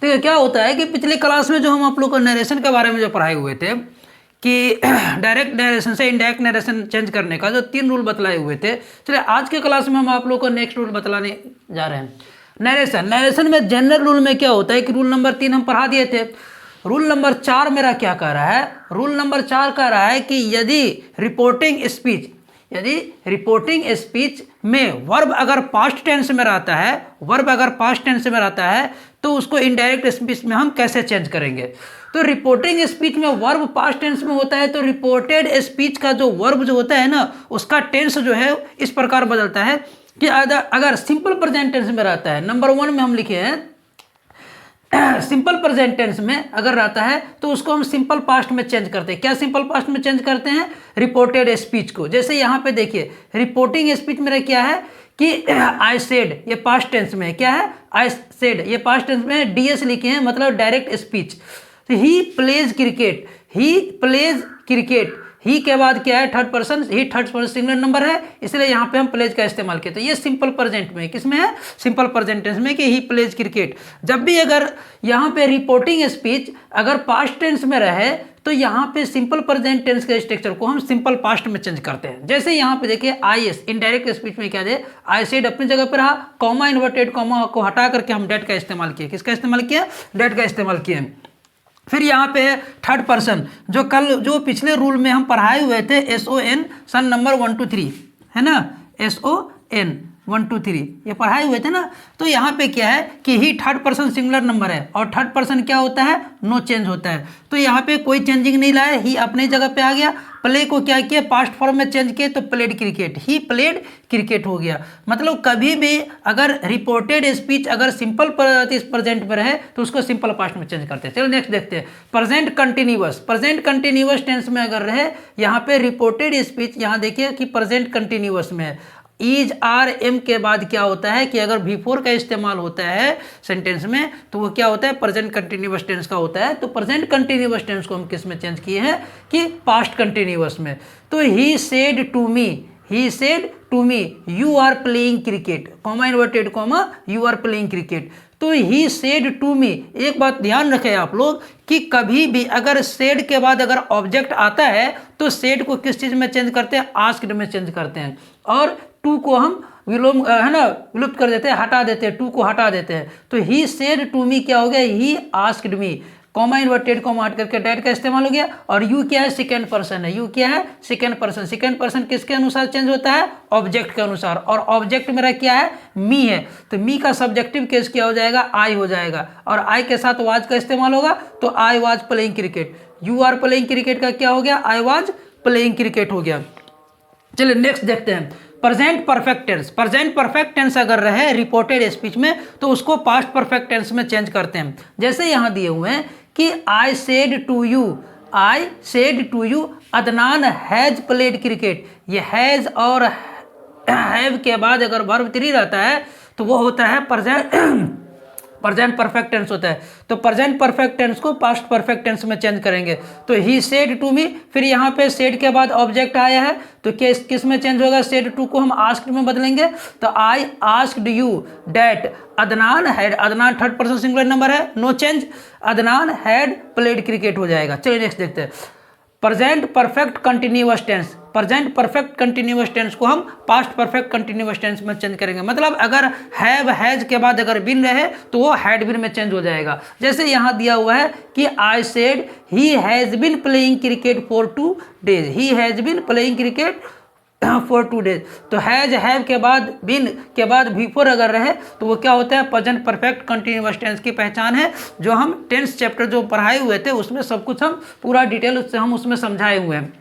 देखिए क्या होता है कि पिछले क्लास में जो हम आप लोग को नरेशन के बारे में जो पढ़ाए हुए थे कि डायरेक्ट नरेशन से इनडायरेक्ट नरेशन चेंज करने का जो 3 रूल बतलाए हुए थे, चलिए आज के क्लास में हम आप लोग को नेक्स्ट रूल बतलाने जा रहे हैं। नरेशन में जनरल रूल में क्या होता है कि रूल नंबर 3 हम पढ़ा दिए थे। रूल नंबर 4 मेरा क्या कह रहा है, रूल नंबर 4 कह रहा है कि यदि रिपोर्टिंग स्पीच में वर्ब अगर पास्ट टेंस में रहता है, तो उसको इनडायरेक्ट स्पीच में हम कैसे चेंज करेंगे। तो रिपोर्टिंग स्पीच में वर्ब पास्ट टेंस में होता है, तो रिपोर्टेड स्पीच का जो वर्ब जो होता है ना, उसका टेंस जो है इस प्रकार बदलता है कि अगर सिंपल प्रेजेंट टेंस में रहता है, नंबर 1 में हम लिखे हैं सिंपल प्रेजेंट टेंस में अगर रहता है तो उसको हम सिंपल पास्ट में चेंज करते हैं। क्या सिंपल पास्ट में चेंज करते हैं, रिपोर्टेड स्पीच को। जैसे यहाँ पे देखिए रिपोर्टिंग स्पीच मेरा क्या है कि आई सेड, ये पास्ट टेंस में है। क्या है, आई सेड, ये पास्ट टेंस में डीएस लिखे हैं, मतलब direct speech. He plays cricket, he के बाद क्या है, third person, he third person singular number है, इसलिए यहाँ पे हम प्लेज का इस्तेमाल किया। तो ये सिंपल प्रेजेंट में, किसमें है, सिंपल प्रेजेंट टेंस में कि ही प्लेज क्रिकेट। जब भी अगर यहाँ पे रिपोर्टिंग स्पीच अगर पास्ट टेंस में रहे तो यहाँ पे सिंपल प्रेजेंट टेंस के स्ट्रक्चर को हम सिंपल पास्ट में चेंज करते हैं। जैसे यहाँ पे देखिए आई एस, इनडायरेक्ट स्पीच में क्या दे, आई सेड अपनी जगह पर रहा, कॉमा इन्वर्टेड कॉमा को हटा करके हम डेट का इस्तेमाल किए। किसका इस्तेमाल किया, डेट का इस्तेमाल किए। फिर यहाँ पे है थर्ड पर्सन, जो पिछले रूल में हम पढ़ाए हुए थे, SON सन नंबर 1 2 3 है ना, SON 1 2 3 ये पढ़ाए हुए थे ना। तो यहाँ पे क्या है कि ही थर्ड पर्सन सिंगुलर नंबर है और थर्ड पर्सन क्या होता है, नो चेंज होता है। तो यहाँ पे कोई चेंजिंग नहीं लाया, ही अपनी जगह पे आ गया। प्ले को क्या किया, पास्ट फॉर्म में चेंज किए तो played cricket, he played cricket हो गया। मतलब कभी भी अगर रिपोर्टेड स्पीच अगर सिंपल प्रेजेंट पर है तो उसको सिंपल पास्ट में चेंज करते हैं। चलो नेक्स्ट देखते हैं, प्रेजेंट कंटिन्यूअस टेंस में अगर रहे, यहाँ पे रिपोर्टेड स्पीच, यहाँ देखिए कि प्रेजेंट कंटिन्यूअस में है। इज आर एम के बाद क्या होता है कि अगर बिफोर का इस्तेमाल होता है सेंटेंस में तो वो क्या होता है, प्रेजेंट कंटिन्यूअस टेंस का होता है। तो प्रेजेंट कंटिन्यूअस टेंस को हम किस में चेंज किए हैं कि पास्ट कंटिन्यूअस में। तो he said to me you are playing cricket, comma inverted comma, you are playing cricket. तो ही सेड टू मी, एक बात ध्यान रखें आप लोग कि कभी भी अगर सेड के बाद अगर ऑब्जेक्ट आता है तो सेड को किस चीज़ में चेंज करते हैं, आस्क्ड में चेंज करते हैं। और टू को हम विलुप्त कर देते हैं, हटा देते हैं, टू को हटा देते हैं। तो ही सेड टू मी क्या हो गया, he asked me, comma inverted comma हट करके डेट का इस्तेमाल हो गया। और यू क्या है, सेकेंड पर्सन है, यू क्या है, सेकेंड पर्सन किसके अनुसार चेंज होता है, ऑब्जेक्ट के अनुसार। और ऑब्जेक्ट मेरा क्या है, मी है, तो मी का सब्जेक्टिव केस क्या हो जाएगा, आई हो जाएगा। और आई के साथ वाज का इस्तेमाल होगा, तो I was playing cricket, you are playing cricket का क्या हो गया, आई वाज प्लेइंग क्रिकेट हो गया। चलिए नेक्स्ट देखते हैं, प्रेजेंट परफेक्ट टेंस अगर रहे रिपोर्टेड स्पीच में तो उसको पास्ट परफेक्ट टेंस में चेंज करते हैं। जैसे यहाँ दिए हुए हैं कि I said to you Adnan has played cricket. ये हैज और हैव के बाद अगर वर्ब 3 रहता है तो वो होता है प्रेजेंट परफेक्ट टेंस होता है। तो प्रेजेंट परफेक्ट टेंस को पास्ट परफेक्ट टेंस में चेंज करेंगे। तो ही सेड टू मी, फिर यहाँ पे सेड के बाद ऑब्जेक्ट आया है तो किस में चेंज होगा, सेड टू को हम आस्क्ड में बदलेंगे। तो I asked you that Adnan had, Adnan third person singular number है, no change, Adnan had played cricket हो जाएगा। चलिए नेक्स्ट देखते हैं, प्रेजेंट परफेक्ट कंटिन्यूअस टेंस को हम पास्ट परफेक्ट कंटिन्यूअस टेंस में चेंज करेंगे। मतलब अगर हैव हैज के बाद अगर बिन रहे तो वो हैड बिन में चेंज हो जाएगा। जैसे यहाँ दिया हुआ है कि I said he has been playing cricket for 2 days, he has been playing cricket for 2 days। तो हैज हैव के बाद बिन के बाद बिफोर अगर रहे तो वो क्या होता है, प्रेजेंट परफेक्ट कंटिन्यूअस टेंस की पहचान है, जो हम टेंस चैप्टर जो पढ़ाए हुए थे उसमें सब कुछ हम पूरा डिटेल उससे हम उसमें समझाए हुए हैं।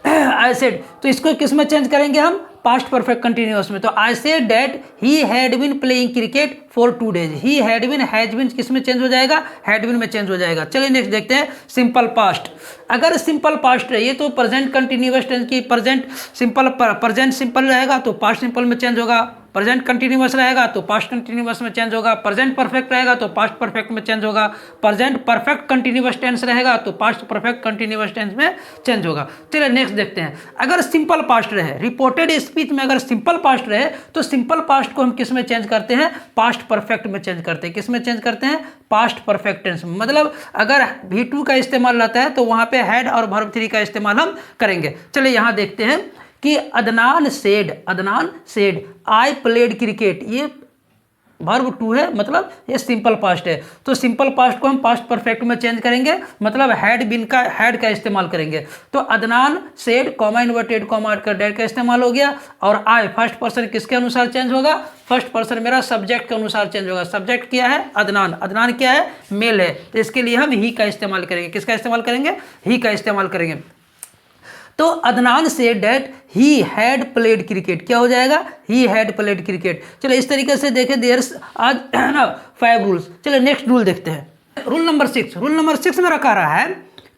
आई सेड, तो इसको किस में चेंज करेंगे हम, पास्ट परफेक्ट कंटिन्यूअस में। तो I said that he had been playing cricket for 2 days, he had been, has been किस में चेंज हो जाएगा, हैड बीन में चेंज हो जाएगा। चलिए नेक्स्ट देखते हैं, सिंपल पास्ट। अगर सिंपल पास्ट है, ये तो प्रेजेंट कंटिन्यूअस टेंस की प्रेजेंट सिंपल रहेगा तो पास्ट सिंपल में चेंज होगा, प्रेजेंट कंटिन्यूअस रहेगा तो पास्ट कंटिन्यूअस में चेंज होगा, प्रेजेंट परफेक्ट रहेगा तो पास्ट परफेक्ट में चेंज होगा, प्रेजेंट परफेक्ट कंटिन्यूअस टेंस रहेगा तो पास्ट परफेक्ट कंटिन्यूअस टेंस में चेंज होगा। चलिए नेक्स्ट देखते हैं। अगर सिंपल पास्ट रहे, रिपोर्टेड स्पीच में अगर सिंपल पास्ट रहे तो सिंपल पास्ट को हम किस में चेंज करते हैं? पास्ट परफेक्ट में चेंज करते हैं। किस में चेंज करते हैं? पास्ट परफेक्ट टेंस में। मतलब अगर V2 का इस्तेमाल रहता है तो वहां पे हैड और वर्ब 3 का इस्तेमाल हम करेंगे। चलिए यहां देखते हैं कि Adnan said I played cricket, ये वर्ब 2 है, मतलब ये सिंपल पास्ट है। तो सिंपल पास्ट को हम पास्ट परफेक्ट में चेंज करेंगे, मतलब हैड का इस्तेमाल करेंगे। तो Adnan said comma inverted comma का डेड का इस्तेमाल हो गया। और आई फर्स्ट पर्सन किसके अनुसार चेंज होगा? फर्स्ट पर्सन मेरा सब्जेक्ट के अनुसार चेंज होगा। सब्जेक्ट क्या है? अदनान। अदनान क्या है? मेल है, तो इसके लिए हम ही का इस्तेमाल करेंगे। किसका इस्तेमाल करेंगे? ही का इस्तेमाल करेंगे। तो अदनान से डेट ही हैड प्लेड क्रिकेट, क्या हो जाएगा? He had played cricket. चलो इस तरीके से देखें, देयर आज ना 5 रूल्स। चलो नेक्स्ट रूल देखते हैं। Rule number 6। रूल नंबर 6 में रखा रहा है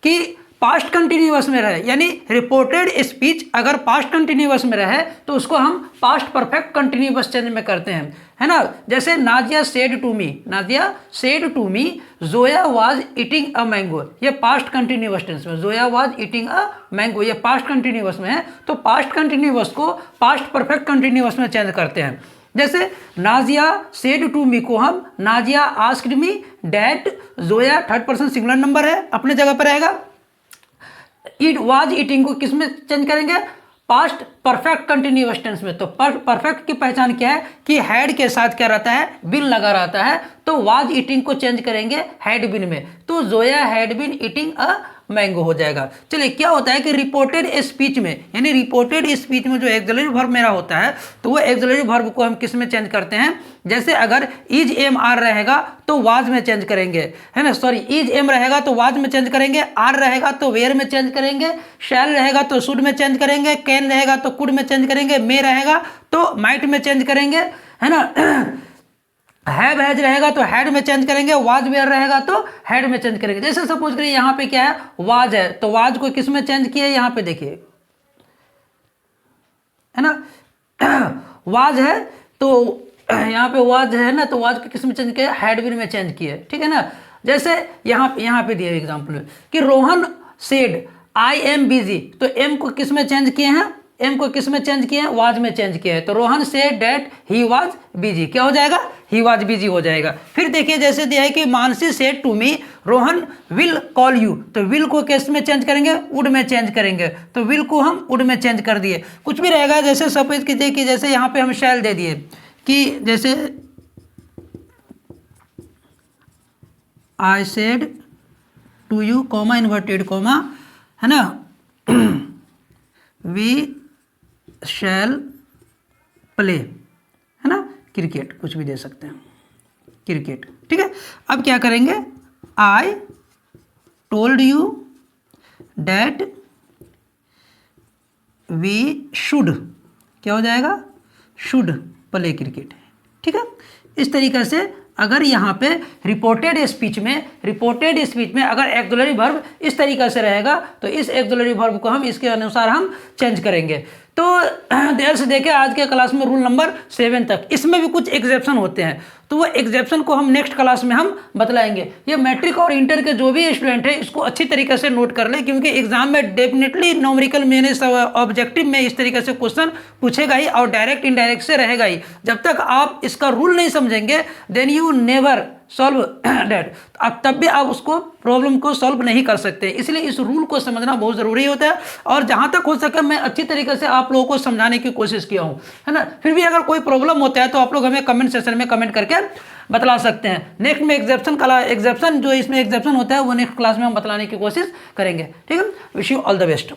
कि पास्ट कंटिन्यूअस में रहे, यानी रिपोर्टेड स्पीच अगर पास्ट कंटिन्यूअस में रहे तो उसको हम पास्ट परफेक्ट कंटिन्यूअस चेंज में करते हैं, है ना। जैसे Nazia said to me Zoya was eating a mango, ये पास्ट कंटिन्यूअस टेंस में। Zoya was eating a mango, ये पास्ट कंटिन्यूअस में है, तो पास्ट कंटिन्यूअस को पास्ट परफेक्ट कंटिन्यूअस में चेंज करते हैं। जैसे नाजिया सेड टू मी को हम Nazia asked me that, Zoya third person singular number है, अपने जगह पर रहेगा। इट वाज ईटिंग को किस में चेंज करेंगे? पास्ट परफेक्ट कंटिन्यूअस टेंस में। तो परफेक्ट की पहचान क्या है कि हैड के साथ क्या रहता है? बिन लगा रहता है। तो वाज ईटिंग को चेंज करेंगे हैड बिन में, तो Zoya had been eating a mango हो जाएगा। चलिए क्या होता है कि रिपोर्टेड स्पीच में, यानी रिपोर्टेड स्पीच में जो एक्सिलरी वर्ब मेरा होता है तो वो एक्सिलरी वर्ब को हम किस में चेंज करते हैं? जैसे अगर इज एम आर रहेगा तो वाज में चेंज करेंगे, है ना। सॉरी, इज एम रहेगा तो वाज में चेंज करेंगे, आर रहेगा तो वेयर में चेंज करेंगे, शैल रहेगा तो शुड में चेंज करेंगे, कैन रहेगा तो कुड में चेंज करेंगे, मे रहेगा तो माइट में चेंज करेंगे, है ना। हैव हैज रहेगा तो हैड में चेंज करेंगे, वाज वेयर रहेगा तो हैड में चेंज करेंगे। जैसे सपोज करिए यहाँ पे क्या है? वाज है, तो वाज को किस में चेंज किया? यहाँ पे देखिए, है ना। वाज है तो यहाँ पे वाज है ना, तो वाज को किस में चेंज किया? हैड बिन में चेंज किया, ठीक है ना। जैसे यहाँ पे दिया एग्जाम्पल कि Rohan said I am busy, तो एम को किस में चेंज किए हैं? एम को किस में चेंज किए हैं? वाज में चेंज किया है। तो Rohan said that he was busy, क्या हो जाएगा? ही वाज बिजी हो जाएगा। फिर देखिए जैसे दिया है कि Mansi said to me Rohan will call you, तो विल को किस में चेंज करेंगे? वुड में चेंज करेंगे, तो विल को हम वुड में चेंज कर दिए। कुछ भी रहेगा, जैसे सपोज कीजिए कि जैसे यहाँ पे हम शैल दे दिए कि जैसे I said to you comma inverted comma, है ना, वी शैल प्ले, है ना, क्रिकेट, कुछ भी दे सकते हैं, क्रिकेट, ठीक है। अब क्या करेंगे? I told you that we should, क्या हो जाएगा? शुड प्ले क्रिकेट, ठीक है। इस तरीके से अगर यहाँ पे रिपोर्टेड स्पीच में अगर एक्सुलरी वर्ब इस तरीके से रहेगा तो इस एक्सुलरी वर्ब को हम इसके अनुसार हम चेंज करेंगे। तो देर से देखें आज के क्लास में रूल नंबर 7 तक, इसमें भी कुछ एग्जेप्शन होते हैं, तो वो एग्जेप्शन को हम नेक्स्ट क्लास में हम बतलाएंगे। ये मैट्रिक और इंटर के जो भी स्टूडेंट है इसको अच्छी तरीके से नोट कर ले, क्योंकि एग्जाम में डेफिनेटली न्यूमेरिकल में ऑब्जेक्टिव में इस तरीके से क्वेश्चन पूछेगा ही और डायरेक्ट इनडायरेक्ट से रहेगा ही। जब तक आप इसका रूल नहीं समझेंगे then you never solve that, आप तब भी आप उसको प्रॉब्लम को सॉल्व नहीं कर सकते। इसलिए इस रूल को समझना बहुत ज़रूरी होता है, और जहाँ तक हो सके मैं अच्छी तरीके से आप लोगों को समझाने की कोशिश किया हूँ, है ना। फिर भी अगर कोई प्रॉब्लम होता है तो आप लोग हमें कमेंट सेक्शन में कमेंट करके बतला सकते हैं। नेक्स्ट में एग्जेप्शन जो इसमें एग्जेप्शन होता है वो नेक्स्ट क्लास में हम बतलाने की कोशिश करेंगे, ठीक है। Wish you all the best.